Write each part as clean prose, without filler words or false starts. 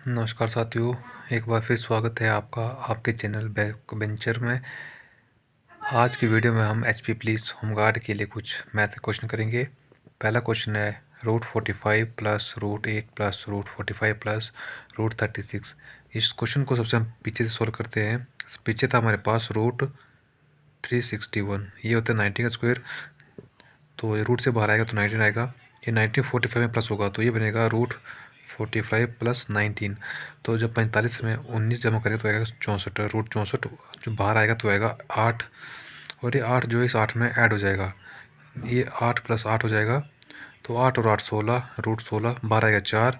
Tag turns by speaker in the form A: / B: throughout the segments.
A: नमस्कार साथियों, एक बार फिर स्वागत है आपका आपके चैनल बैक बेंचर में। आज की वीडियो में हम एचपी पुलिस होमगार्ड के लिए कुछ मैथ क्वेश्चन करेंगे। पहला क्वेश्चन है √45 प्लस √8 प्लस √45 प्लस √36। इस क्वेश्चन को सबसे हम पीछे से सोल्व करते हैं। पीछे था हमारे पास √361, ये होता है 90 का स्क्वायर, तो रूट से बाहर आएगा तो 19 आएगा। ये 1945 में प्लस होगा तो ये बनेगा √45 प्लस 19। तो जब 45 में 19 जमा करें तो आएगा 64, √64 जो बाहर आएगा तो आएगा 8, और ये 8 जो है इस 8 में ऐड हो जाएगा, ये 8 प्लस 8 हो जाएगा, तो 8 और 8 16, √16 बाहर आएगा 4,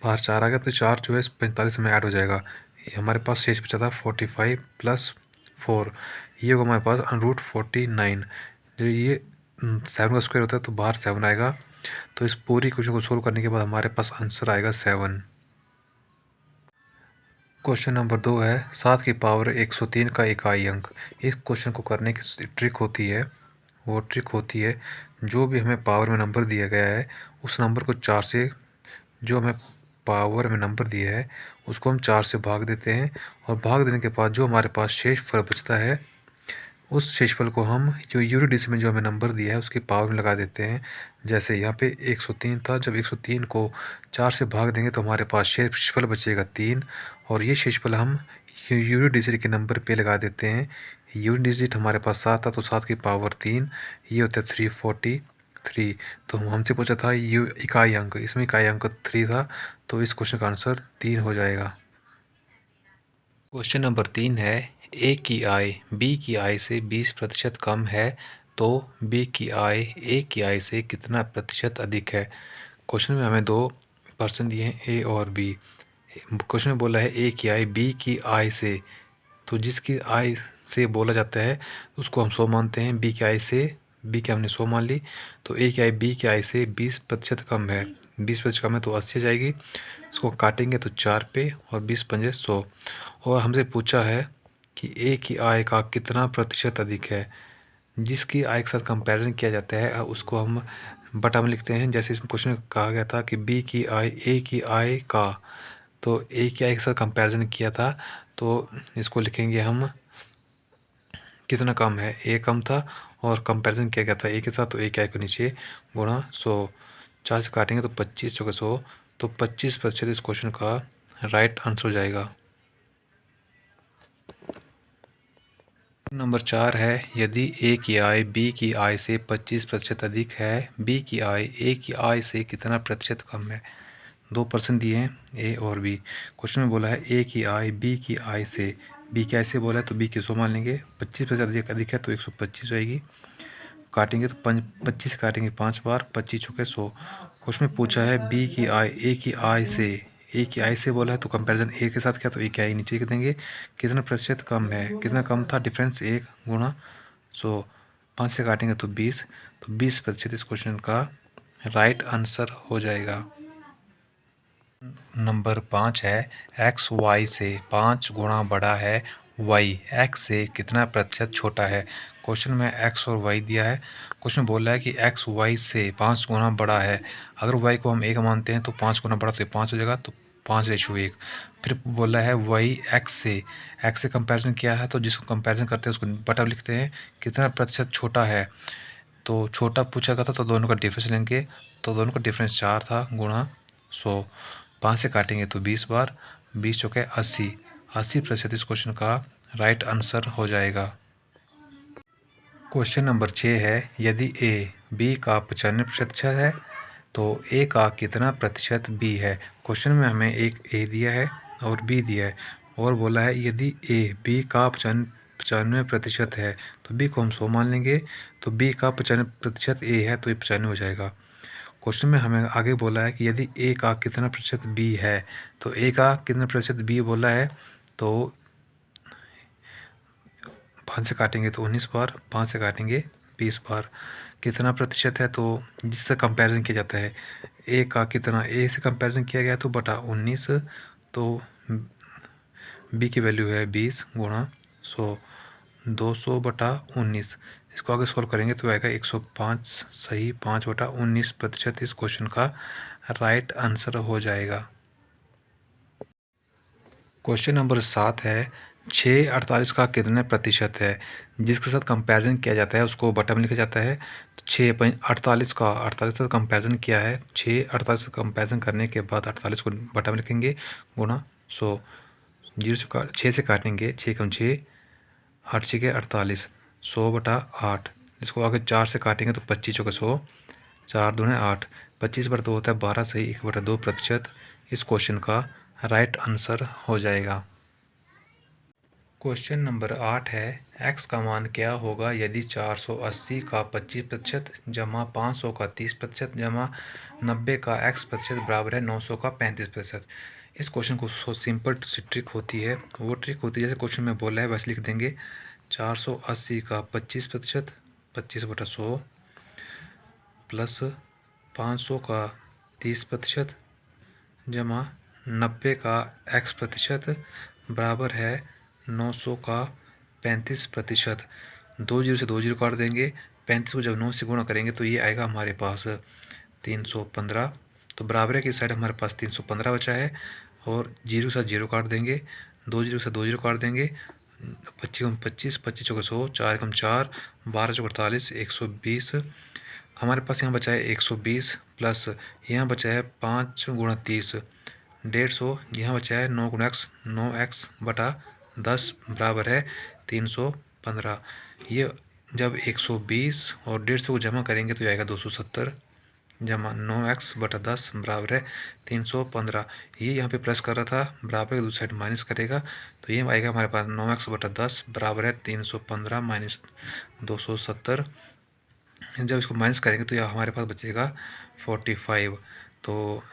A: बाहर 4 आ गया तो 4 जो है इस 45 में ऐड हो जाएगा। ये हमारे पास शेष बचा था 45 प्लस 4, ये होगा हमारे पास √49। जो ये 7 का स्क्वायर होता है तो बाहर 7 आएगा, तो इस पूरी क्वेश्चन को सोल्व करने के बाद हमारे पास आंसर आएगा 7। क्वेश्चन नंबर 2 है 7 की पावर 103 का इकाई अंक। इस क्वेश्चन को करने की ट्रिक होती है, वो ट्रिक होती है जो भी हमें पावर में नंबर दिया गया है उस नंबर को 4 से, जो हमें पावर में नंबर दिया है उसको हम 4 से भाग देते हैं, और भाग देने के बाद जो हमारे पास शेषफल बचता है उस शेषफल को हम जो यूनिट डिजिट में जो हमें नंबर दिया है उसकी पावर में लगा देते हैं। जैसे यहाँ पे 103 था, जब 103 को 4 से भाग देंगे तो हमारे पास शेषफल बचेगा 3, और ये शेषफल हम यूनिट डिजिट के नंबर पे लगा देते हैं। यूनिट डिजिट हमारे पास 7 था तो 7 की पावर 3, ये होता है 343। तो हमसे पूछा था यू इकाई अंक, इसमें इकाई अंक 3 था, तो इस क्वेश्चन का आंसर 3 हो जाएगा। क्वेश्चन नंबर 3 है ए की आय बी की आय से 20% कम है, तो बी की आय ए की आय से कितना प्रतिशत अधिक है। क्वेश्चन में हमें दो पर्सन दिए हैं ए और बी। क्वेश्चन में बोला है ए की आय बी की आय से, तो जिसकी आय से बोला जाता है उसको हम 100 मानते हैं। बी की आय से, बी की हमने 100 मान ली, तो ए की आय बी की आय से 20% कम है। 20% कम है तो 80 जाएगी, इसको काटेंगे तो 4 पे, और 20 पंजे 100। और हमसे पूछा है कि ए की आय का कितना प्रतिशत अधिक है। जिसकी आय के साथ कंपैरिजन किया जाता है उसको हम बटा में लिखते हैं। जैसे इसमें क्वेश्चन में कहा गया था कि बी की आय ए की आय का, तो ए की आय के साथ कंपैरिजन किया था, तो इसको लिखेंगे हम कितना कम है, ए कम था और कंपैरिजन किया गया था ए के साथ, तो ए की आय को नीचे गुणा 100, 4 से काटेंगे तो 25 चौके 100, तो 25% इस क्वेश्चन का राइट आंसर हो जाएगा। नंबर 4 है यदि ए की आय बी की आय से 25% अधिक है, बी की आय ए की आय से कितना प्रतिशत कम है। दो पर्सन दिए हैं ए और बी। क्वेश्चन में बोला है ए की आय बी की आय से, बी की आय से बोला है तो बी की 100 मान लेंगे। 25% अधिक है तो 125 आएगी, काटेंगे तो 25 काटेंगे 5 बार, 25 चौके 100। क्वेश्चन में पूछा है बी की आय ए की आय से, ए की आय से बोला है तो कंपैरिजन ए के साथ किया तो ए की आय नीचे लिख देंगे। कितना प्रतिशत कम है, कितना कम था, डिफरेंस 1 गुणा 100, 5 से काटेंगे तो 20, तो 20% इस क्वेश्चन का राइट आंसर हो जाएगा। नंबर 5 है एक्स वाई से 5 गुना बड़ा है, वाई एक्स से कितना प्रतिशत छोटा है। क्वेश्चन में एक्स और वाई दिया है। क्वेश्चन बोल रहा है कि एक्स वाई से 5 गुना बड़ा है। अगर वाई को हम 1 मानते हैं तो 5 गुना बड़ा तो 5 हो जाएगा, तो 5:1। फिर बोला है वाई एक्स से कंपैरिजन किया है, तो जिसको कंपैरिजन करते हैं उसको बटा लिखते हैं। कितना प्रतिशत छोटा है, तो छोटा पूछा गया था तो दोनों का डिफरेंस लेंगे, तो दोनों का डिफरेंस 4 था गुणा 100, 5 से काटेंगे तो 20 बार, 20 चौके 80, 80% इस क्वेश्चन का राइट आंसर हो जाएगा। क्वेश्चन नंबर 6 है यदि ए बी का 95% है तो ए का कितना प्रतिशत बी है। क्वेश्चन में हमें एक ए दिया है और बी दिया है, और बोला है यदि ए बी का 95% है तो बी को हम 100 मान लेंगे, तो बी का 95% ए है तो ये 95 हो जाएगा। क्वेश्चन में हमें आगे बोला है कि यदि ए का कितना प्रतिशत बी है, तो ए का कितना प्रतिशत बी बोला है, तो 5 से काटेंगे तो 19 बार, 5 से काटेंगे 20 बार। कितना प्रतिशत है, तो जिससे कंपैरिजन किया जाता है ए का कितना, ए से कंपैरिजन किया गया तो बटा 19, तो बी की वैल्यू है 20 गुणा 100, 200/19। इसको आगे सॉल्व करेंगे तो आएगा 105 सही 5/19% इस क्वेश्चन का राइट आंसर हो जाएगा। क्वेश्चन नंबर 7 है 6 48 का कितने प्रतिशत है। जिसके साथ कंपैरिजन किया जाता है उसको बटा में लिखा जाता है। तो 6 का 48 का कंपैरिजन किया है, 6 48 का कंपैरिजन करने के बाद 48 को बटा में लिखेंगे गुणा 100। 6 से काटेंगे, 6 कम 6, 8 6 के 48, 100 बटा 8। इसको आगे 4 से काटेंगे तो 25 चौके 100, 4 दूने 8, 25 बटा 2 होता है 12, सही 1/2%। इस क्वेश्चन का राइट आंसर हो जाएगा। क्वेश्चन नंबर 8 है x का मान क्या होगा यदि 480 का 25% जमा 500 का 30% जमा 90 का x प्रतिशत बराबर है 900 का 35%। इस क्वेश्चन को सिंपल सी ट्रिक होती है, वो ट्रिक होती है जैसे क्वेश्चन में बोला है बस लिख देंगे। 480 का 25%, 25/100 प्लस 500 का 30% जमा 90 का x प्रतिशत बराबर है 900 का 35%। 2 जीरो से 2 जीरो काट देंगे, 35 को जब 9 से गुणा करेंगे तो ये आएगा हमारे पास 315। तो बराबर है की साइड हमारे पास 315 बचा है, और जीरो से जीरो काट देंगे, 2 जीरो से 2 जीरो काट देंगे, 25 कम 25, 25 चौके 100, 4 कम 4, 12 चौके 48, 120। हमारे पास यहाँ बचा है 120 प्लस यहाँ बचा है 5 गुणा 30, 150। यहाँ बचा है 9 गुणा x, 9x बटा 10 बराबर है 315। ये जब 120 और 150 को जमा करेंगे तो आएगा 270 जमा 9x बटा 10 बराबर है 315। ये यहाँ पे प्लस कर रहा था, बराबर दूसरी साइड माइनस करेगा तो ये आएगा हमारे पास 9x बटा 10 बराबर है 315 माइनस 270। जब इसको माइनस करेंगे तो यह हमारे पास बचेगा 45। तो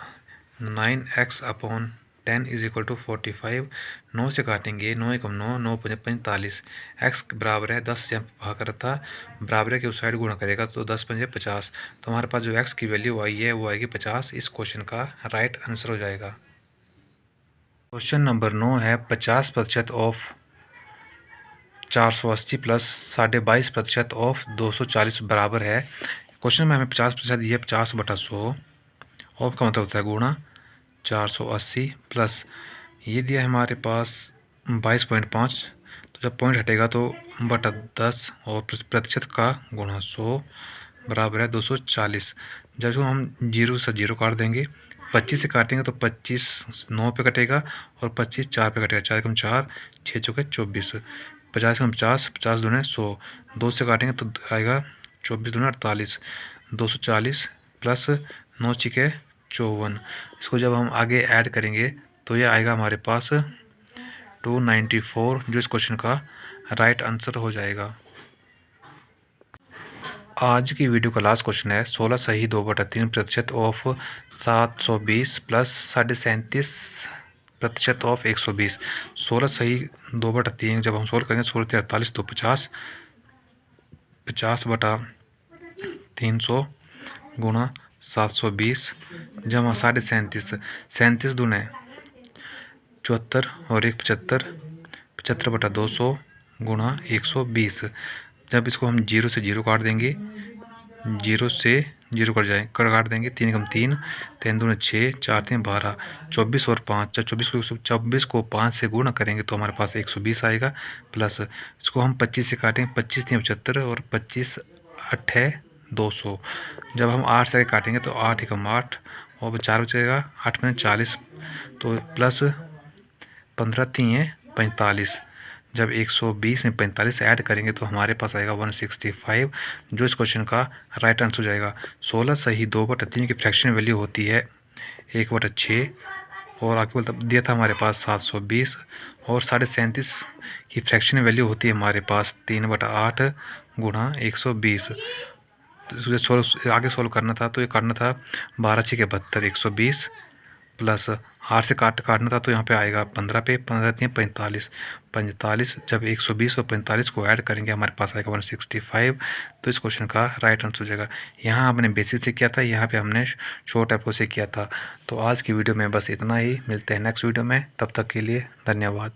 A: 9x upon 10 is equal to 45। 9 से काटेंगे, 9 एकम 9, 9 पंजे 45, x बराबर है 10 से भाग कर था, बराबर है कि उस साइड गुणा करेगा तो 10 पंजे 50। तो हमारे पास जो x की वैल्यू आई है वो आएगी 50। इस क्वेश्चन का राइट आंसर हो जाएगा। क्वेश्चन नंबर 9 है 50% ऑफ 480 प्लस 22.5% ऑफ 240 बराबर है। क्वेश्चन में हमें 50% ये 50 बटा 100 ऑफ का मतलब होता है गुणा 480 प्लस ये दिया है हमारे पास 22.5, तो जब पॉइंट हटेगा तो बटा 10 और प्रतिशत का गुणा 100 बराबर है 240। जब इसको हम जीरो से जीरो काट देंगे, 25 से काटेंगे तो 25 9 पे कटेगा और 25 4 पे कटेगा, 4 कम 4, 6 चौके 24, 50 कम 50, 50 दूने 100, 2 से काटेंगे तो आएगा 24 दूने 48, 240 प्लस 9 छिके 54। इसको जब हम आगे ऐड करेंगे तो ये आएगा हमारे पास 294, जो इस क्वेश्चन का राइट आंसर हो जाएगा। आज की वीडियो का लास्ट क्वेश्चन है 16 सही 2/3% ऑफ 720 प्लस 37.5% ऑफ 120। 16 सही 2/3 जब हम सोल्व करेंगे 16 48 तो 50, 50 बटा 300 गुणा 720 जमा 37.5, 37 दूने 74 और 1 75, 75 बटा 200 गुणा 120। जब इसको हम जीरो से जीरो काट देंगे, जीरो से जीरो काट देंगे, 3 कम 3, 3 दूने 6, 4 3 12, 24 और 5, जब 24 को 5 से गुणा करेंगे तो हमारे पास 120 आएगा। प्लस इसको हम 25 से काटेंगे, 25 3 75 और 25 8 है 200। जब हम 8 से काटेंगे तो 8 एकम 8 और 4 बचेगा, 8 में 40, तो प्लस 15 3 45। जब 120 में 45 ऐड करेंगे तो हमारे पास आएगा 165, जो इस क्वेश्चन का राइट आंसर हो जाएगा। 16 सही 2/3 की फ्रैक्शन वैल्यू होती है 1/6, और आगे बोलता दिया था हमारे पास 720, और 37.5 की फ्रैक्शन वैल्यू होती है हमारे पास 3/8 गुणा 120। तो आगे सोल्व करना था तो ये करना था 12 6 के 72, 120 प्लस 8 से काटना था तो यहाँ पे आएगा 15 पे, 15 3 45, 45। जब 120 और 45 को ऐड करेंगे हमारे पास आएगा 165। तो इस क्वेश्चन का राइट आंसर हो जाएगा। यहाँ हमने बेसिक से किया था, यहाँ पे हमने शॉर्ट एप्रोच से किया था। तो आज की वीडियो में बस इतना ही, मिलते हैं नेक्स्ट वीडियो में, तब तक के लिए धन्यवाद।